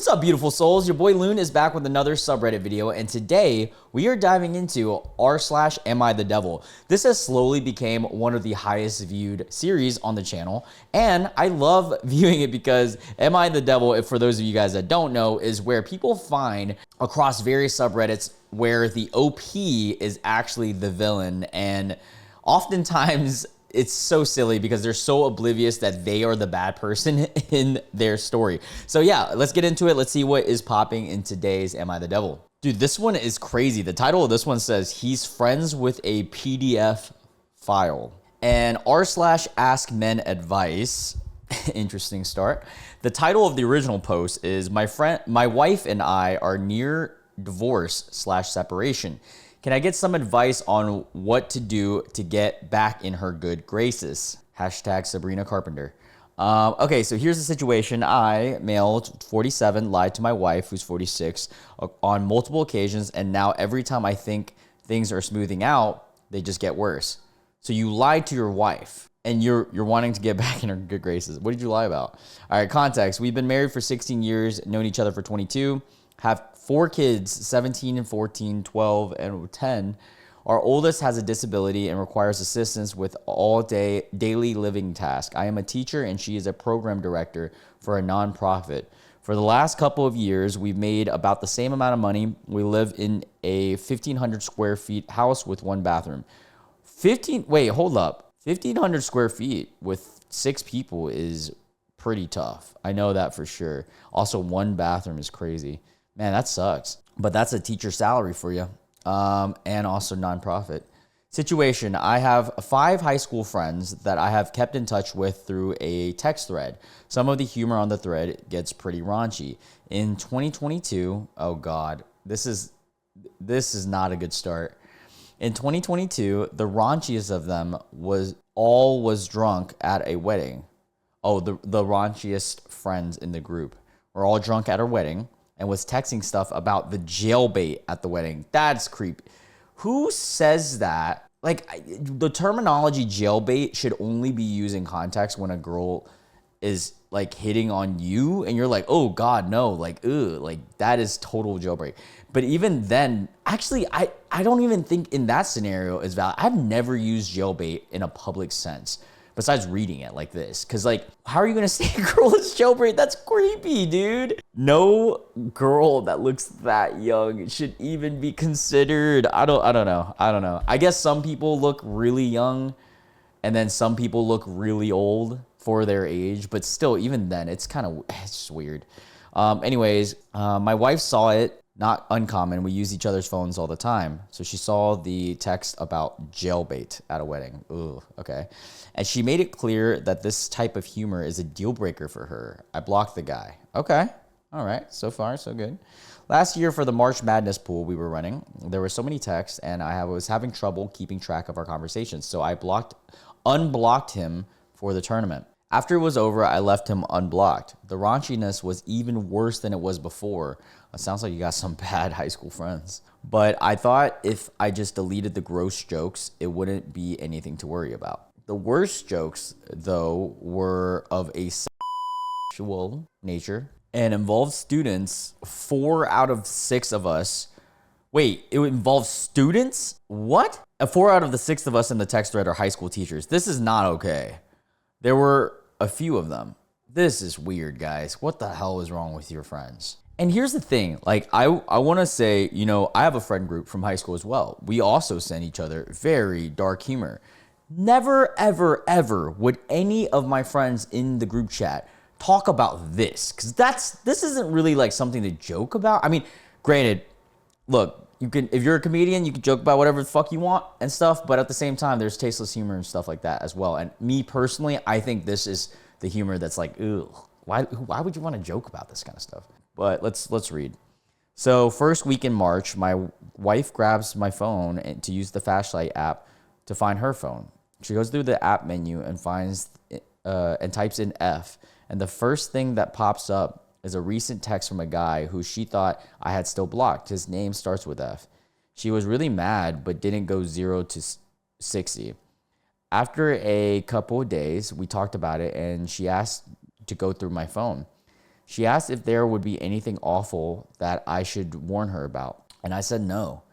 What's up, beautiful souls? Your boy Loon is back with another subreddit video, and today we are diving into r/AmITheDevil. This has slowly became one of the highest viewed series on the channel, and I love viewing it because Am I the Devil, if for those of you guys that don't know, is where people find across various subreddits where the OP is actually the villain, and oftentimes it's so silly because they're so oblivious that they are the bad person in their story. So yeah, let's get into it. Let's see what is popping in today's Am I the Devil? Dude, this one is crazy. The title of this one says, he's friends with a PDF file. And r/AskMenAdvice, interesting start. The title of the original post is, my wife and I are near divorce/separation. Can I get some advice on what to do to get back in her good graces? Hashtag Sabrina Carpenter. Okay, so here's the situation. I, male, 47, lied to my wife, who's 46, on multiple occasions, and now every time I think things are smoothing out, they just get worse. So you lied to your wife, and you're wanting to get back in her good graces. What did you lie about? All right, context. We've been married for 16 years, known each other for 22, have 4 kids, 17 and 14, 12 and 10. Our oldest has a disability and requires assistance with daily living tasks. I am a teacher and she is a program director for a nonprofit. For the last couple of years, we've made about the same amount of money. We live in a 1,500 square feet house with 1 bathroom. 1,500 square feet with 6 people is pretty tough. I know that for sure. Also, 1 bathroom is crazy. Man, that sucks. But that's a teacher salary for you. And also nonprofit. Situation, I have 5 high school friends that I have kept in touch with through a text thread. Some of the humor on the thread gets pretty raunchy. In 2022, oh God, this is not a good start. In 2022, the raunchiest of them was drunk at a wedding. Oh, the raunchiest friends in the group were all drunk at her wedding and was texting stuff about the jailbait at the wedding. That's creepy. Who says that? Like, the terminology jailbait should only be used in context when a girl is like hitting on you and you're like, oh God, no, like, ugh, like that is total jailbait. But even then, actually, I don't even think in that scenario is valid. I've never used jailbait in a public sense, besides reading it like this. Cause like, how are you gonna say a girl is jailbait? That's creepy, dude. No girl that looks that young should even be considered. I don't know. I guess some people look really young and then some people look really old for their age, but still, even then, it's just weird. Anyways, my wife saw it. Not uncommon. We use each other's phones all the time. So she saw the text about jailbait at a wedding. Ooh, okay. And she made it clear that this type of humor is a deal breaker for her. I blocked the guy. Okay. All right. So far, so good. Last year for the March Madness pool we were running, there were so many texts and I was having trouble keeping track of our conversations. So I unblocked him for the tournament. After it was over, I left him unblocked. The raunchiness was even worse than it was before. It sounds like you got some bad high school friends. But I thought if I just deleted the gross jokes, it wouldn't be anything to worry about. The worst jokes, though, were of a sexual nature and involved students. 4 out of 6 of us. Wait, it involves students? What? 4 out of the 6 of us in the text thread are high school teachers. This is not okay. There were a few of them. This is weird, guys. What the hell is wrong with your friends? And here's the thing, like I want to say, you know, I have a friend group from high school as well. We also send each other very dark humor. Never, ever, ever would any of my friends in the group chat talk about this, because this isn't really like something to joke about. I mean, granted, look, you can, if you're a comedian, you can joke about whatever the fuck you want and stuff, but at the same time, there's tasteless humor and stuff like that as well. And me personally, I think this is the humor that's like, ew, why would you want to joke about this kind of stuff? But let's read. So first week in March, my wife grabs my phone to use the flashlight app to find her phone. She goes through the app menu and finds and types in F, and the first thing that pops up is a recent text from a guy who she thought I had still blocked. His name starts with F. She was really mad, but didn't go 0 to 60. After a couple of days, we talked about it, and she asked to go through my phone. She asked if there would be anything awful that I should warn her about. And I said no.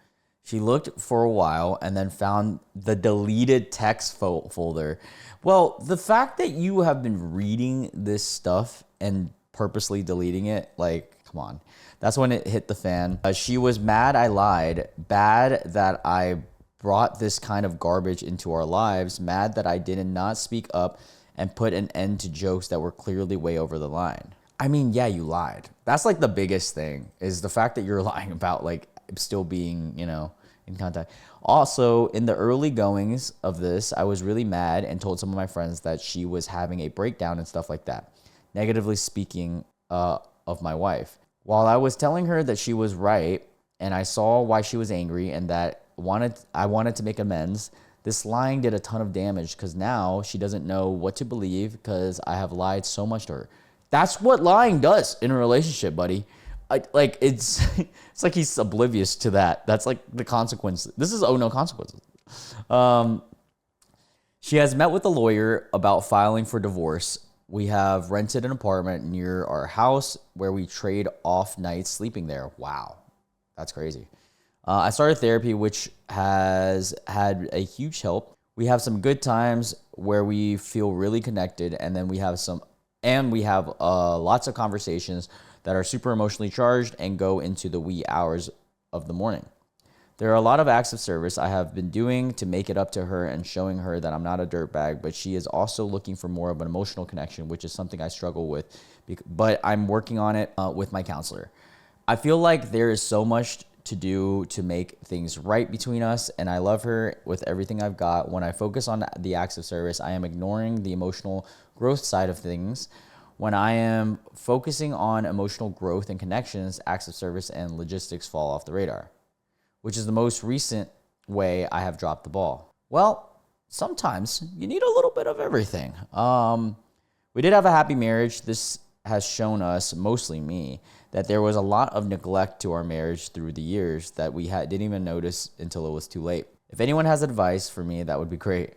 She looked for a while and then found the deleted text folder. Well, the fact that you have been reading this stuff and purposely deleting it, like, come on. That's when it hit the fan. She was mad I lied, bad that I brought this kind of garbage into our lives, mad that I did not speak up and put an end to jokes that were clearly way over the line. I mean, yeah, you lied. That's like the biggest thing, is the fact that you're lying about like still being, you know, in contact. Also, in the early goings of this, I was really mad and told some of my friends that she was having a breakdown and stuff like that, negatively speaking of my wife. While I was telling her that she was right and I saw why she was angry and that I wanted to make amends, this lying did a ton of damage because now she doesn't know what to believe because I have lied so much to her. That's what lying does in a relationship, buddy. It's like he's oblivious to that. That's like the consequence. This is no consequences. She has met with a lawyer about filing for divorce. We have rented an apartment near our house where we trade off nights sleeping there. Wow, that's crazy. I started therapy, which has had a huge help. We have some good times where we feel really connected, and then we have lots of conversations that are super emotionally charged and go into the wee hours of the morning. There are a lot of acts of service I have been doing to make it up to her and showing her that I'm not a dirtbag, but she is also looking for more of an emotional connection, which is something I struggle with, but I'm working on it with my counselor. I feel like there is so much to do to make things right between us, and I love her with everything I've got. When I focus on the acts of service, I am ignoring the emotional growth side of things. When I am focusing on emotional growth and connections, acts of service and logistics fall off the radar, which is the most recent way I have dropped the ball. Well, sometimes you need a little bit of everything. We did have a happy marriage. This has shown us, mostly me, that there was a lot of neglect to our marriage through the years that we didn't even notice until it was too late. If anyone has advice for me, that would be great.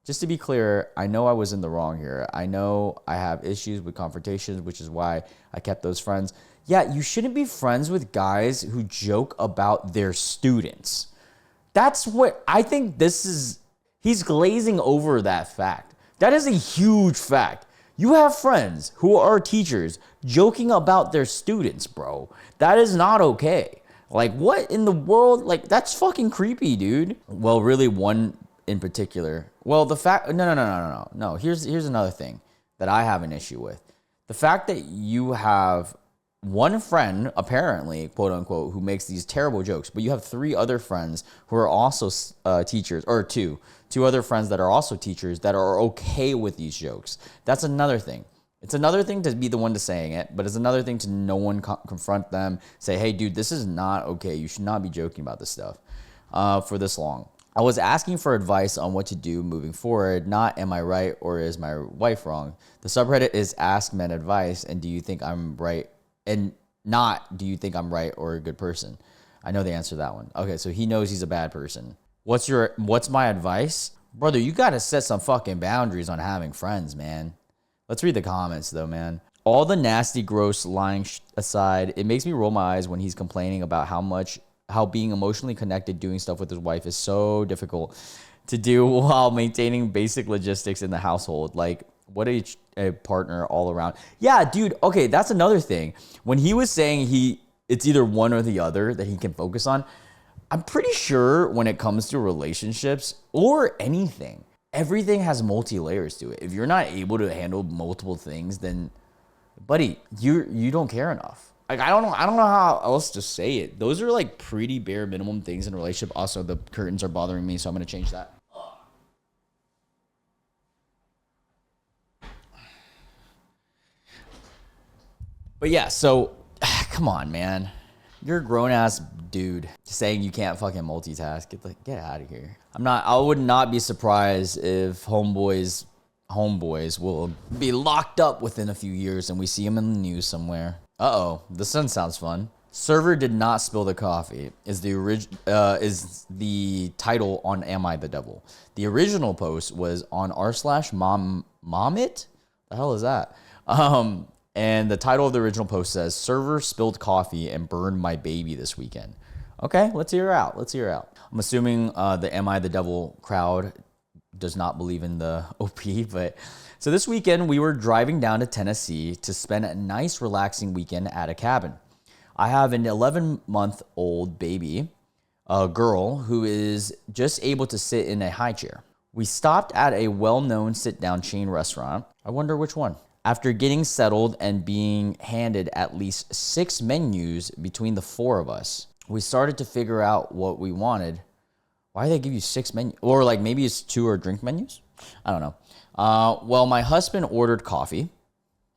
Just to be clear, I know I was in the wrong here. I know I have issues with confrontations, which is why I kept those friends. Yeah, you shouldn't be friends with guys who joke about their students. That's what I think he's glazing over that fact. That is a huge fact. You have friends who are teachers joking about their students, bro. That is not okay. Like, what in the world? Like, that's fucking creepy, dude. Well, really, one in particular. Well, no. Here's another thing that I have an issue with. The fact that you have one friend, apparently, quote unquote, who makes these terrible jokes, but you have three other friends who are also teachers, or two other friends that are also teachers that are okay with these jokes. That's another thing. It's another thing to be the one to saying it, but it's another thing to no one confront them, say, hey, dude, this is not okay. You should not be joking about this stuff for this long. I was asking for advice on what to do moving forward, not am I right or is my wife wrong? The subreddit is Ask Men Advice, and do you think I'm right? And not, do you think I'm right or a good person? I know the answer to that one. Okay, so he knows he's a bad person. What's my advice? Brother, you got to set some fucking boundaries on having friends, man. Let's read the comments, though, man. All the nasty, gross lying aside, it makes me roll my eyes when he's complaining about how being emotionally connected doing stuff with his wife is so difficult to do while maintaining basic logistics in the household. Like, what a partner all around. Yeah, dude. Okay, that's another thing. When he was saying it's either one or the other that he can focus on, I'm pretty sure when it comes to relationships or anything, everything has multi-layers to it. If you're not able to handle multiple things, then, buddy, you don't care enough. Like, I don't know how else to say it. Those are like pretty bare minimum things in a relationship. Also, the curtains are bothering me, so I'm gonna change that. But yeah, so come on, man. You're a grown ass dude saying you can't fucking multitask. Get out of here. I would not be surprised if homeboys will be locked up within a few years and we see them in the news somewhere. Uh-oh, this one sounds fun. Server did not spill the coffee is the title on Am I the Devil. The original post was on r/momit. The hell is that? And the title of the original post says, server spilled coffee and burned my baby this weekend. Okay, let's hear her out. I'm assuming the Am I the Devil crowd does not believe in the OP, but so this weekend we were driving down to Tennessee to spend a nice relaxing weekend at a cabin. I have an 11-month-old baby, a girl who is just able to sit in a high chair. We stopped at a well-known sit-down chain restaurant. I wonder which one. After getting settled and being handed at least 6 menus between the 4 of us, we started to figure out what we wanted. Why do they give you 6 menus? Or like maybe it's 2 or drink menus? I don't know. Well, my husband ordered coffee.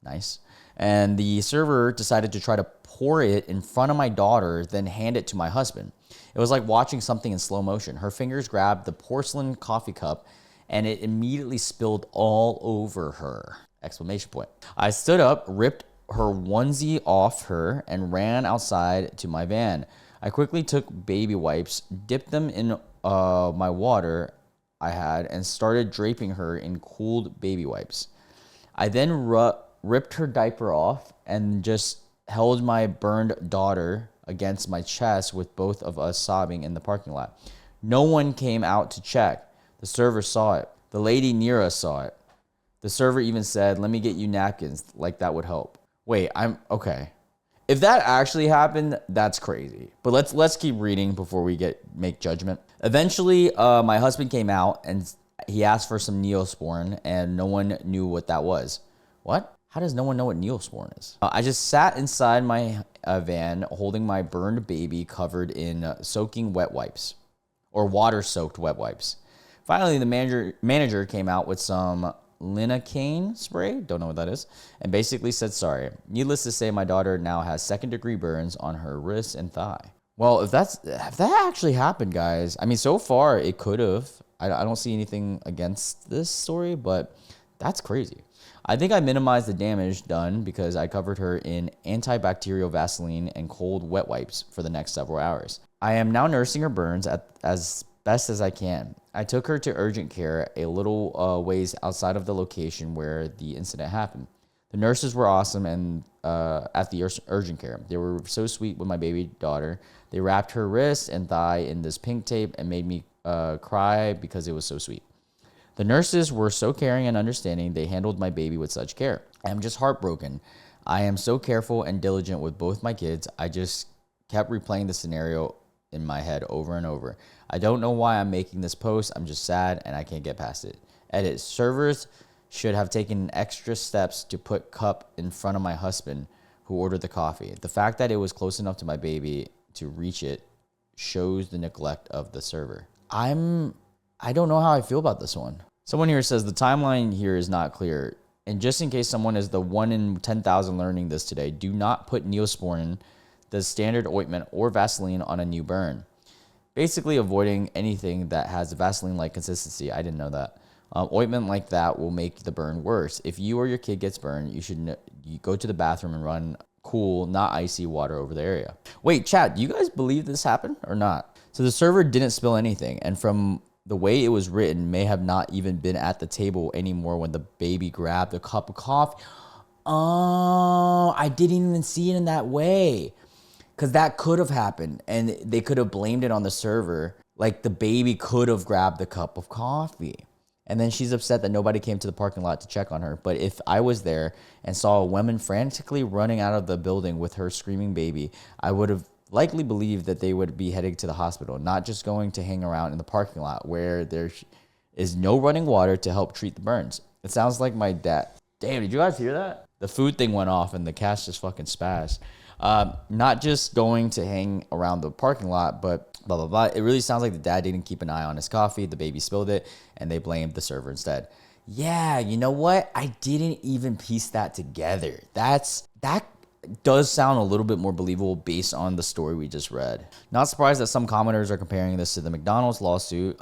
Nice. And the server decided to try to pour it in front of my daughter, then hand it to my husband. It was like watching something in slow motion. Her fingers grabbed the porcelain coffee cup and it immediately spilled all over her. Exclamation point. I stood up, ripped her onesie off her, and ran outside to my van. I quickly took baby wipes, dipped them in my water I had, and started draping her in cooled baby wipes. I then ripped her diaper off and just held my burned daughter against my chest with both of us sobbing in the parking lot. No one came out to check. The server saw it. The lady near us saw it. The server even said, "Let me get you napkins," like that would help. Wait, I'm okay. If that actually happened, that's crazy. But let's keep reading before we make judgment. Eventually, my husband came out and he asked for some Neosporin, and no one knew what that was. What? How does no one know what Neosporin is? I just sat inside my van holding my burned baby covered in soaking wet wipes, or water-soaked wet wipes. Finally, the manager came out with some lidocaine spray, don't know what that is, and basically said sorry. Needless to say, my daughter now has 2nd-degree burns on her wrist and thigh. Well, if that actually happened, guys, I mean, so far it could have. I don't see anything against this story, but that's crazy. I think I minimized the damage done because I covered her in antibacterial Vaseline and cold wet wipes for the next several hours. I am now nursing her burns as best as I can. I took her to urgent care a little ways outside of the location where the incident happened. The nurses were awesome and at the urgent care. They were so sweet with my baby daughter. They wrapped her wrist and thigh in this pink tape and made me cry because it was so sweet. The nurses were so caring and understanding. They handled my baby with such care. I am just heartbroken. I am so careful and diligent with both my kids. I just kept replaying the scenario in my head over and over. I don't know why I'm making this post. I'm just sad and I can't get past it. Edit. Servers should have taken extra steps to put cup in front of my husband who ordered the coffee. The fact that it was close enough to my baby to reach it shows the neglect of the server. I don't know how I feel about this one. Someone here says the timeline here is not clear. And just in case someone is the 1 in 10,000 learning this today, do not put Neosporin, the standard ointment, or Vaseline on a new burn. Basically avoiding anything that has a Vaseline-like consistency. I didn't know that. Ointment like that will make the burn worse. If you or your kid gets burned, you go to the bathroom and run cool, not icy water over the area. Wait, chat, do you guys believe this happened or not? So the server didn't spill anything, and from the way it was written, may have not even been at the table anymore when the baby grabbed a cup of coffee. Oh, I didn't even see it in that way. Because that could have happened, and they could have blamed it on the server. Like, the baby could have grabbed the cup of coffee. And then she's upset that nobody came to the parking lot to check on her. But if I was there and saw a woman frantically running out of the building with her screaming baby, I would have likely believed that they would be heading to the hospital, not just going to hang around in the parking lot where there is no running water to help treat the burns. It sounds like my dad. Damn, did you guys hear that? The food thing went off and the cat just fucking spazzed. Not just going to hang around the parking lot, but blah, blah, blah. It really sounds like the dad didn't keep an eye on his coffee. The baby spilled it, and they blamed the server instead. Yeah, you know what? I didn't even piece that together. That does sound a little bit more believable based on the story we just read. Not surprised that some commenters are comparing this to the McDonald's lawsuit,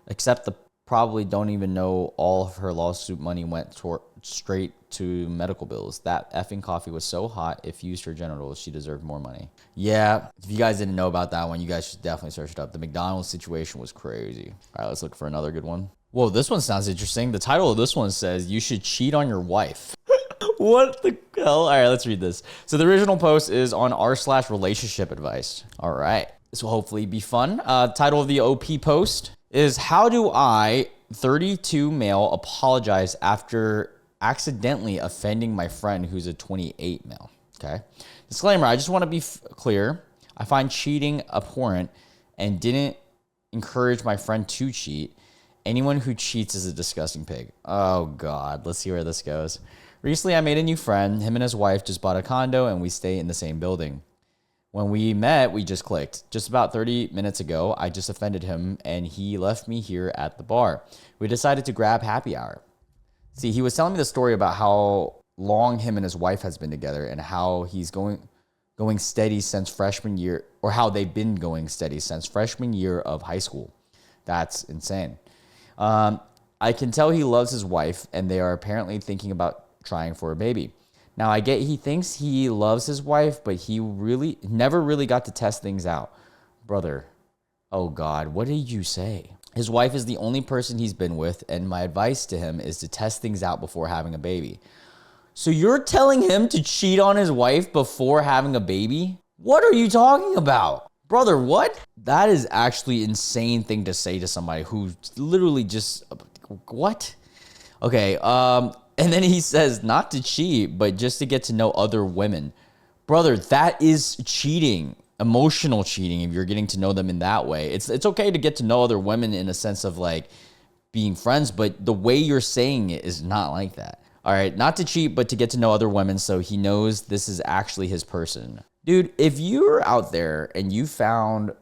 except the probably don't even know all of her lawsuit money went straight to medical bills. That effing coffee was so hot, it fused her genitals. She deserved more money. Yeah, if you guys didn't know about that one, you guys should definitely search it up. The McDonald's situation was crazy. All right, let's look for another good one. Whoa, this one sounds interesting. The title of this one says, "You should cheat on your wife." What the hell? All right, let's read this. So the original post is on r/relationship advice. All right. This will hopefully be fun. Title of the OP post is How Do I, 32 male, apologize after accidentally offending my friend who's a 28 male? Okay. Disclaimer, I just want to be clear. I find cheating abhorrent and didn't encourage my friend to cheat. Anyone who cheats is a disgusting pig. Oh, God. Let's see where this goes. Recently, I made a new friend. Him and his wife just bought a condo, and we stay in the same building. When we met, we just clicked. Just about 30 minutes ago, I just offended him, and he left me here at the bar. We decided to grab happy hour. See, he was telling me the story about how long him and his wife has been together and how he's going steady since freshman year, or how they've been going steady since freshman year of high school. That's insane. I can tell he loves his wife, and they are apparently thinking about trying for a baby. Now, I get he thinks he loves his wife, but he really never really got to test things out. Brother, oh God, what did you say? His wife is the only person he's been with, and my advice to him is to test things out before having a baby. So you're telling him to cheat on his wife before having a baby? What are you talking about? Brother, what? That is actually an insane thing to say to somebody who literally just, what? Okay, and then he says not to cheat, but just to get to know other women. Brother, that is cheating, emotional cheating if you're getting to know them in that way. It's okay to get to know other women in a sense of like being friends, but the way you're saying it is not like that. All right, not to cheat, but to get to know other women so he knows this is actually his person. Dude, if you're out there and you found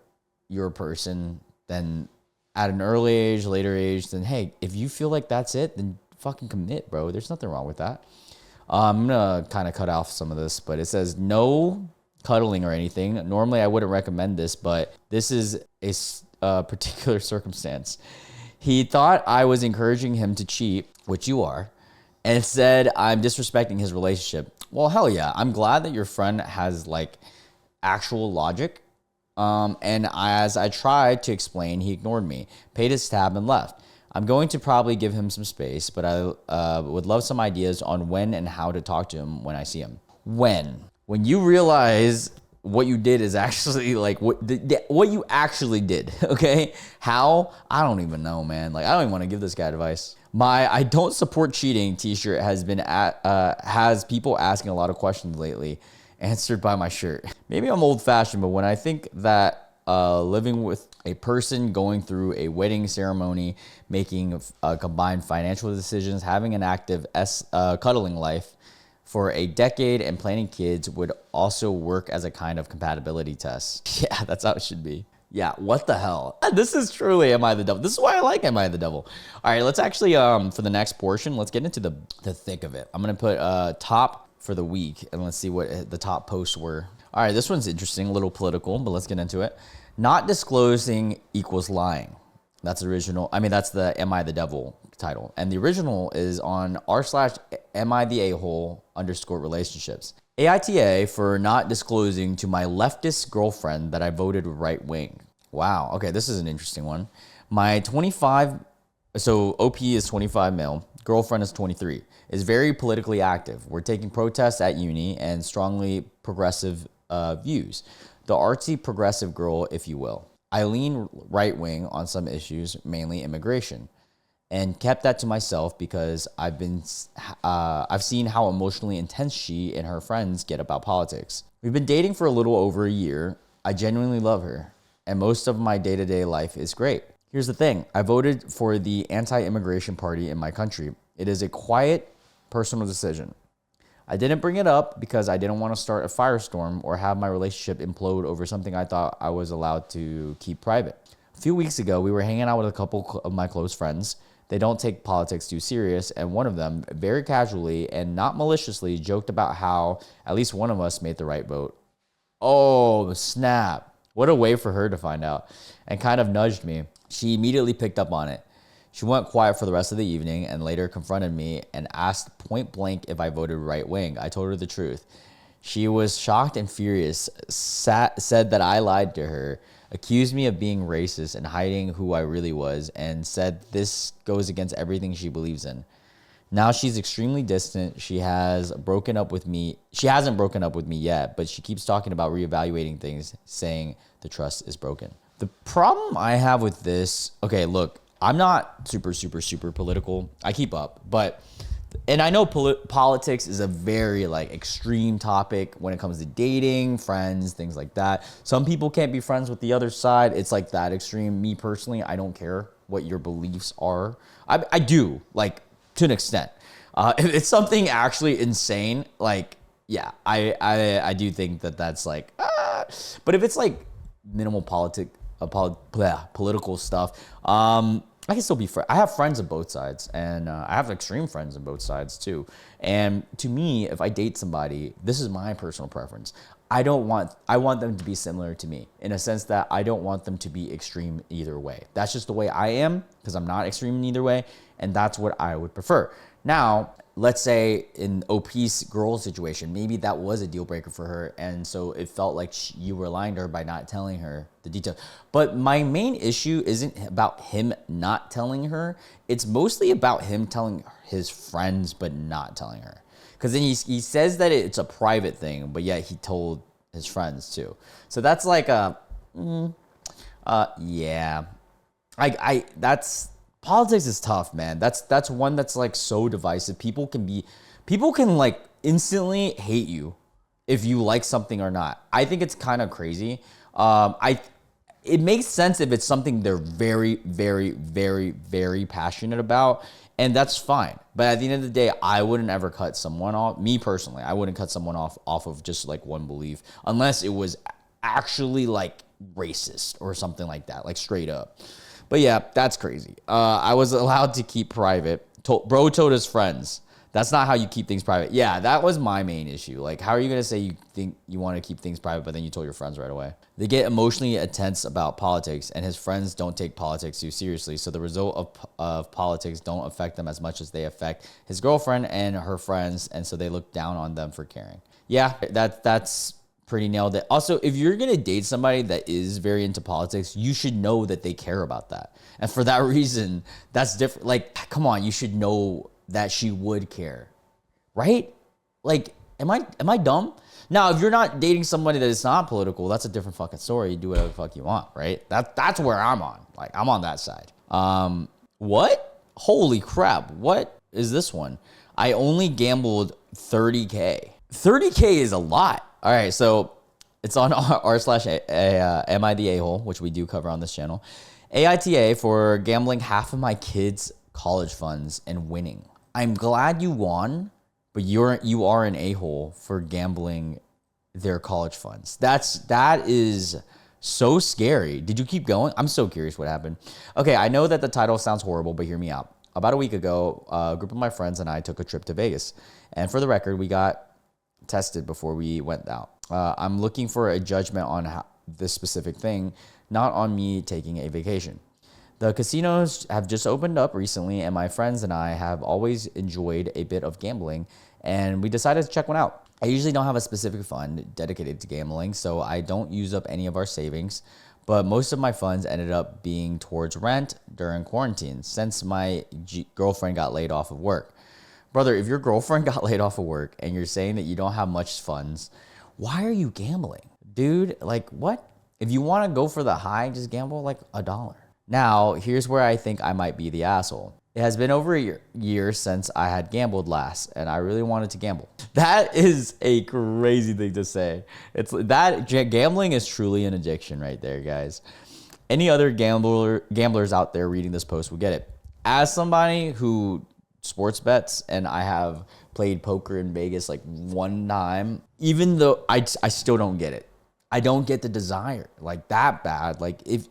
your person, then at an early age, later age, then hey, if you feel like that's it, then fucking commit, bro. There's nothing wrong with that. I'm going to kind of cut off some of this, but it says no cuddling or anything. Normally, I wouldn't recommend this, but this is a particular circumstance. He thought I was encouraging him to cheat, which you are, and said I'm disrespecting his relationship. Well, hell yeah. I'm glad that your friend has like actual logic. And as I tried to explain, he ignored me, paid his tab, and left. I'm going to probably give him some space, but I would love some ideas on when and how to talk to him when I see him. When you realize what you did is actually like what you actually did, okay? How? I don't even know, man. Like, I don't even want to give this guy advice. My I don't support cheating t-shirt has people asking a lot of questions lately, answered by my shirt. Maybe I'm old fashioned, but when I think that living with a person, going through a wedding ceremony, making combined financial decisions, having an active cuddling life for a decade, and planning kids would also work as a kind of compatibility test. Yeah, that's how it should be. Yeah, what the hell? This is truly Am I the Devil? This is why I like Am I the Devil? All right, let's actually, for the next portion, let's get into the thick of it. I'm going to put top for the week, and let's see what the top posts were. All right, this one's interesting, a little political, but let's get into it. Not disclosing equals lying. That's original. I mean, that's the Am I the Devil title. And the original is on r/AmITheAhole_relationships. AITA for not disclosing to my leftist girlfriend that I voted right wing. Wow. Okay, this is an interesting one. My 25, so OP is 25 male, girlfriend is 23, is very politically active. We're taking protests at uni and strongly progressive views. The artsy progressive girl, if you will. I lean right wing on some issues, mainly immigration, and kept that to myself because I've seen how emotionally intense she and her friends get about politics. We've been dating for a little over a year. I genuinely love her, and most of my day-to-day life is great. Here's the thing. I voted for the anti-immigration party in my country. It is a quiet, personal decision. I didn't bring it up because I didn't want to start a firestorm or have my relationship implode over something I thought I was allowed to keep private. A few weeks ago, we were hanging out with a couple of my close friends. They don't take politics too serious, and one of them, very casually and not maliciously, joked about how at least one of us made the right vote. Oh, snap. What a way for her to find out, and kind of nudged me. She immediately picked up on it. She went quiet for the rest of the evening and later confronted me and asked point blank if I voted right wing. I told her the truth. She was shocked and furious, said that I lied to her, accused me of being racist and hiding who I really was, and said this goes against everything she believes in. Now she's extremely distant. She has broken up with me. She hasn't broken up with me yet, but she keeps talking about reevaluating things, saying the trust is broken. The problem I have with this, okay, look, I'm not super political. I keep up, and I know politics is a very like extreme topic when it comes to dating, friends, things like that. Some people can't be friends with the other side. It's like that extreme. Me personally, I don't care what your beliefs are. I do, like, to an extent. If it's something actually insane, like, yeah, I do think that's like, but if it's like minimal political stuff, I can still be friends. I have friends on both sides, and I have extreme friends on both sides too. And to me, if I date somebody, this is my personal preference. I want them to be similar to me in a sense that I don't want them to be extreme either way. That's just the way I am, because I'm not extreme in either way, and that's what I would prefer. Now, let's say in OP's girl situation, maybe that was a deal breaker for her, and so it felt like you were lying to her by not telling her the details. But my main issue isn't about him not telling her. It's mostly about him telling his friends but not telling her. Because then he says that it's a private thing, but yet he told his friends too. So that's like yeah. That's politics is tough, man. That's one that's like so divisive. People can like instantly hate you if you like something or not. I think it's kind of crazy. It makes sense if it's something they're very, very, very, very passionate about, and that's fine. But at the end of the day, I wouldn't ever cut someone off. Me personally, I wouldn't cut someone off of just like one belief, unless it was actually like racist or something like that, like straight up. But yeah, that's crazy. I was allowed to keep private. Bro told his friends. That's not how you keep things private. Yeah, that was my main issue. Like, how are you going to say you think you want to keep things private, but then you told your friends right away? They get emotionally intense about politics, and his friends don't take politics too seriously. So the result of politics don't affect them as much as they affect his girlfriend and her friends, and so they look down on them for caring. Yeah, that's pretty nailed it. Also, if you're going to date somebody that is very into politics, you should know that they care about that. And for that reason, that's different. Like, come on, you should know that she would care, right? Like, am I dumb? Now, if you're not dating somebody that is not political, that's a different fucking story. You do whatever the fuck you want, right? That's where I'm on. Like, I'm on that side. What? Holy crap. What is this one? I only gambled 30K. 30K is a lot. All right, so it's on r/AmITheAhole, which we do cover on this channel. AITA for gambling half of my kids' college funds and winning. I'm glad you won, but you are an a-hole for gambling their college funds. That is so scary. Did you keep going? I'm so curious what happened. Okay, I know that the title sounds horrible, but hear me out. About a week ago, a group of my friends and I took a trip to Vegas. And for the record, we got tested before we went out. I'm looking for a judgment on this specific thing, not on me taking a vacation. The casinos have just opened up recently, and my friends and I have always enjoyed a bit of gambling, and we decided to check one out. I usually don't have a specific fund dedicated to gambling, so I don't use up any of our savings, but most of my funds ended up being towards rent during quarantine since my girlfriend got laid off of work. Brother, if your girlfriend got laid off of work and you're saying that you don't have much funds, why are you gambling? Dude, like, what? If you want to go for the high, just gamble like $1. Now, here's where I think I might be the asshole. It has been over a year since I had gambled last, and I really wanted to gamble. That is a crazy thing to say. Gambling is truly an addiction right there, guys. Any other gamblers out there reading this post will get it. As somebody who sports bets, and I have played poker in Vegas like one time, even though I still don't get it. I don't get the desire like that bad. Like, if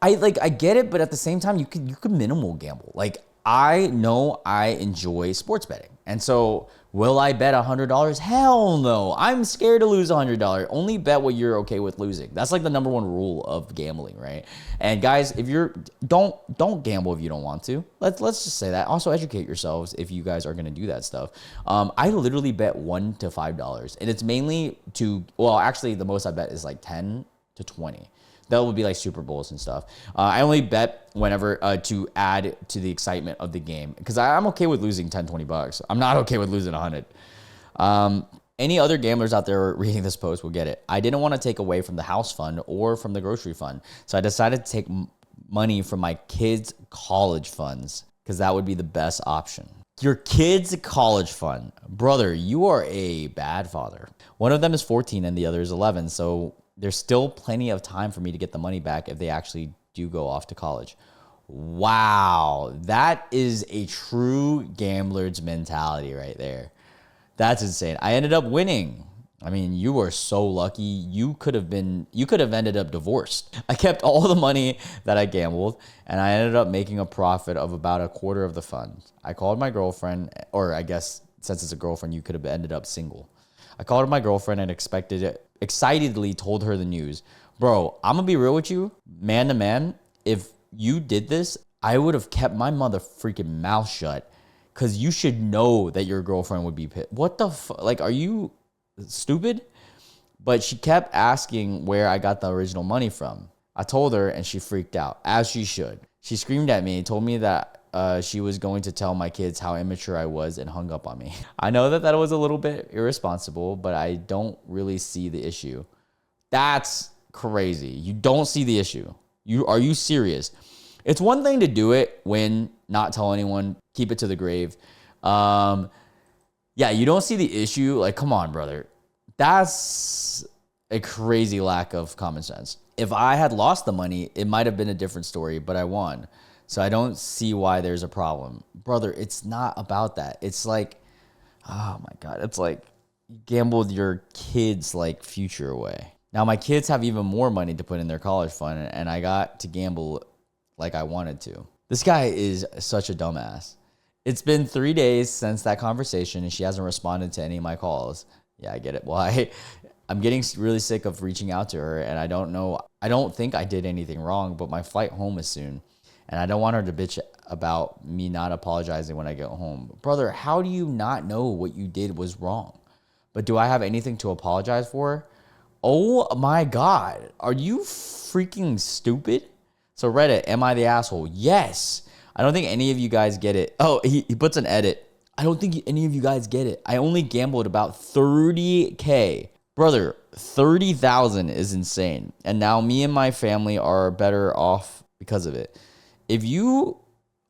I get it, but at the same time, you could minimal gamble. Like, I know I enjoy sports betting. And so will I bet $100? Hell no. I'm scared to lose $100. Only bet what you're okay with losing. That's like the number one rule of gambling, right? And guys, if don't gamble if you don't want to. Let's just say that. Also educate yourselves if you guys are going to do that stuff. I literally bet $1 to $5, and it's mainly actually the most I bet is like 10 to 20. That would be like Super Bowls and stuff. I only bet whenever to add to the excitement of the game, because I'm okay with losing 10, 20 bucks. I'm not okay with losing 100. Any other gamblers out there reading this post will get it. I didn't want to take away from the house fund or from the grocery fund. So I decided to take money from my kids' college funds because that would be the best option. Your kids' college fund. Brother, you are a bad father. One of them is 14 and the other is 11. So there's still plenty of time for me to get the money back if they actually do go off to college. Wow. That is a true gambler's mentality right there. That's insane. I ended up winning. I mean, you were so lucky. You could have ended up divorced. I kept all the money that I gambled, and I ended up making a profit of about a quarter of the funds. I called my girlfriend, or I guess since it's a girlfriend, you could have ended up single. I called my girlfriend and excitedly told her the news. Bro, I'm gonna be real with you, man to man. If you did this, I would have kept my mother freaking mouth shut. Because you should know that your girlfriend would be pissed. What the fuck? Like, are you stupid? But she kept asking where I got the original money from. I told her and she freaked out, as she should. She screamed at me and told me that she was going to tell my kids how immature I was and hung up on me. I know that was a little bit irresponsible, but I don't really see the issue. That's crazy. You don't see the issue. Are you serious? It's one thing to do it, win, not tell anyone, keep it to the grave. Yeah, you don't see the issue. Like, come on, brother. That's a crazy lack of common sense. If I had lost the money, it might have been a different story, but I won. So I don't see why there's a problem. Brother, it's not about that. It's like, oh my God. It's like you gambled your kids' like future away. Now my kids have even more money to put in their college fund, and I got to gamble like I wanted to. This guy is such a dumbass. It's been 3 days since that conversation and she hasn't responded to any of my calls. Yeah, I get it. Well, I'm getting really sick of reaching out to her, and I don't think I did anything wrong, but my flight home is soon and I don't want her to bitch about me not apologizing when I get home. Brother, how do you not know what you did was wrong? But do I have anything to apologize for? Oh my God. Are you freaking stupid? So Reddit, am I the asshole? Yes. I don't think any of you guys get it. Oh, he puts an edit. I don't think any of you guys get it. I only gambled about 30K. Brother, 30,000 is insane. And now me and my family are better off because of it.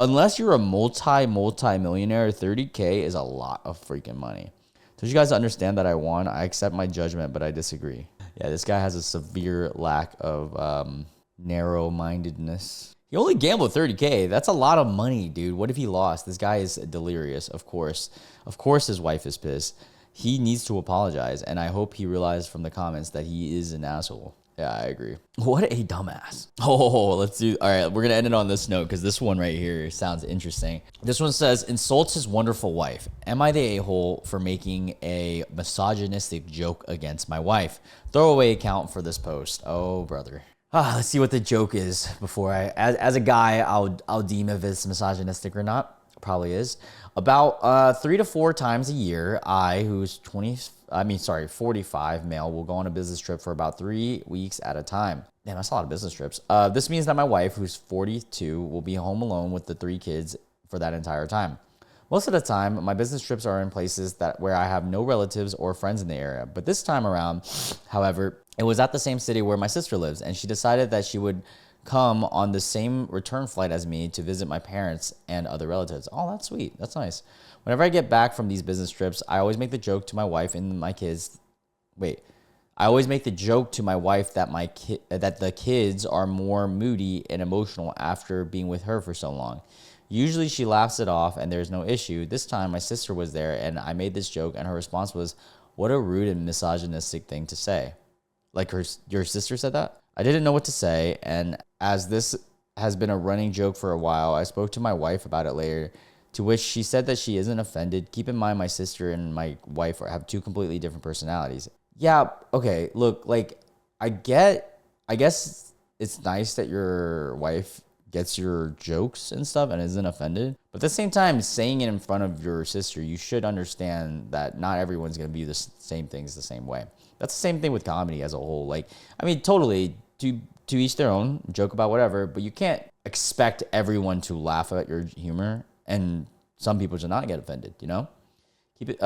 Unless you're a multi-millionaire, 30K is a lot of freaking money. So you guys understand that I won. I accept my judgment, but I disagree. Yeah, this guy has a severe lack of narrow-mindedness. He only gambled 30K. That's a lot of money, dude. What if he lost? This guy is delirious, of course. Of course his wife is pissed. He needs to apologize, and I hope he realized from the comments that he is an asshole. Yeah, I agree. What a dumbass. Oh, let's do... All right, we're going to end it on this note because this one right here sounds interesting. This one says, insults his wonderful wife. Am I the a-hole for making a misogynistic joke against my wife? Throwaway account for this post. Oh, brother. Let's see what the joke is before as a guy, I'll deem if it's misogynistic or not. Probably is. About 3 to 4 times a year, who's 45 male, will go on a business trip for about 3 weeks at a time. Damn, that's a lot of business trips. This means that my wife, who's 42, will be home alone with the 3 kids for that entire time. Most of the time, my business trips are in places where I have no relatives or friends in the area. But this time around, however, it was at the same city where my sister lives, and she decided that she would come on the same return flight as me to visit my parents and other relatives. Oh, that's sweet. That's nice. Whenever I get back from these business trips, I always make the joke to my wife and my kids. I always make the joke to my wife that that the kids are more moody and emotional after being with her for so long. Usually she laughs it off and there's no issue. This time my sister was there and I made this joke and her response was, "What a rude and misogynistic thing to say." Like your sister said that? I didn't know what to say, and as this has been a running joke for a while, I spoke to my wife about it later, to which she said that she isn't offended. Keep in mind my sister and my wife have 2 completely different personalities. Yeah, okay, look, like, I guess it's nice that your wife gets your jokes and stuff and isn't offended. But at the same time, saying it in front of your sister, you should understand that not everyone's going to view the same things the same way. That's the same thing with comedy as a whole. Like, I mean, totally, to to each their own, joke about whatever, but you can't expect everyone to laugh at your humor, and some people should not get offended, you know? Keep it,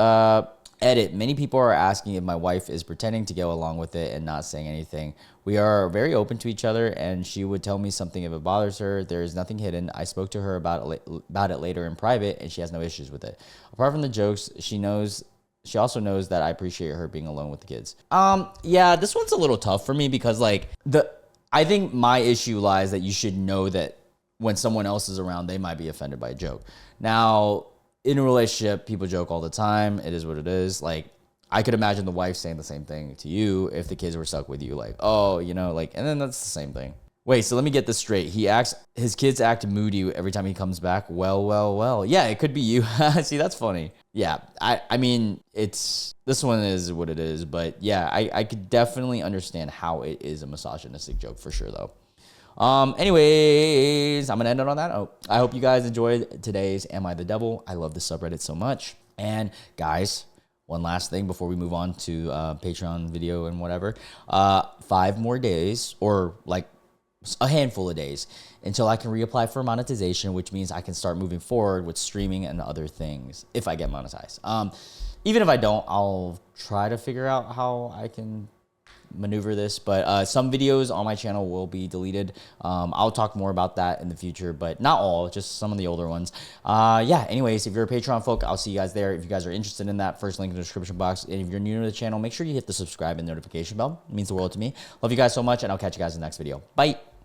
edit. Many people are asking if my wife is pretending to go along with it and not saying anything. We are very open to each other, and she would tell me something if it bothers her. There is nothing hidden. I spoke to her about it later in private, and she has no issues with it. Apart from the jokes, she also knows that I appreciate her being alone with the kids. Yeah, this one's a little tough for me because like I think my issue lies that you should know that when someone else is around, they might be offended by a joke. Now, in a relationship, people joke all the time. It is what it is. Like, I could imagine the wife saying the same thing to you if the kids were stuck with you. Like, oh, you know, like, and then that's the same thing. Wait, so let me get this straight. His kids act moody every time he comes back. Well. Yeah, it could be you. See, that's funny. Yeah, I mean, this one is what it is. But yeah, I could definitely understand how it is a misogynistic joke for sure, though. Anyways, I'm going to end it on that. I hope you guys enjoyed today's Am I the Devil? I love this subreddit so much. And guys, one last thing before we move on to Patreon video and whatever. 5 more days, or like a handful of days, until I can reapply for monetization, which means I can start moving forward with streaming and other things if I get monetized. Even if I don't, I'll try to figure out how I can maneuver this, but some videos on my channel will be deleted. I'll talk more about that in the future, but not all, just some of the older ones. Yeah, anyways, if you're a Patreon folk, I'll see you guys there. If you guys are interested in that, first link in the description box. And if you're new to the channel, make sure you hit the subscribe and notification bell. It means the world to me. Love you guys so much, and I'll catch you guys in the next video. Bye.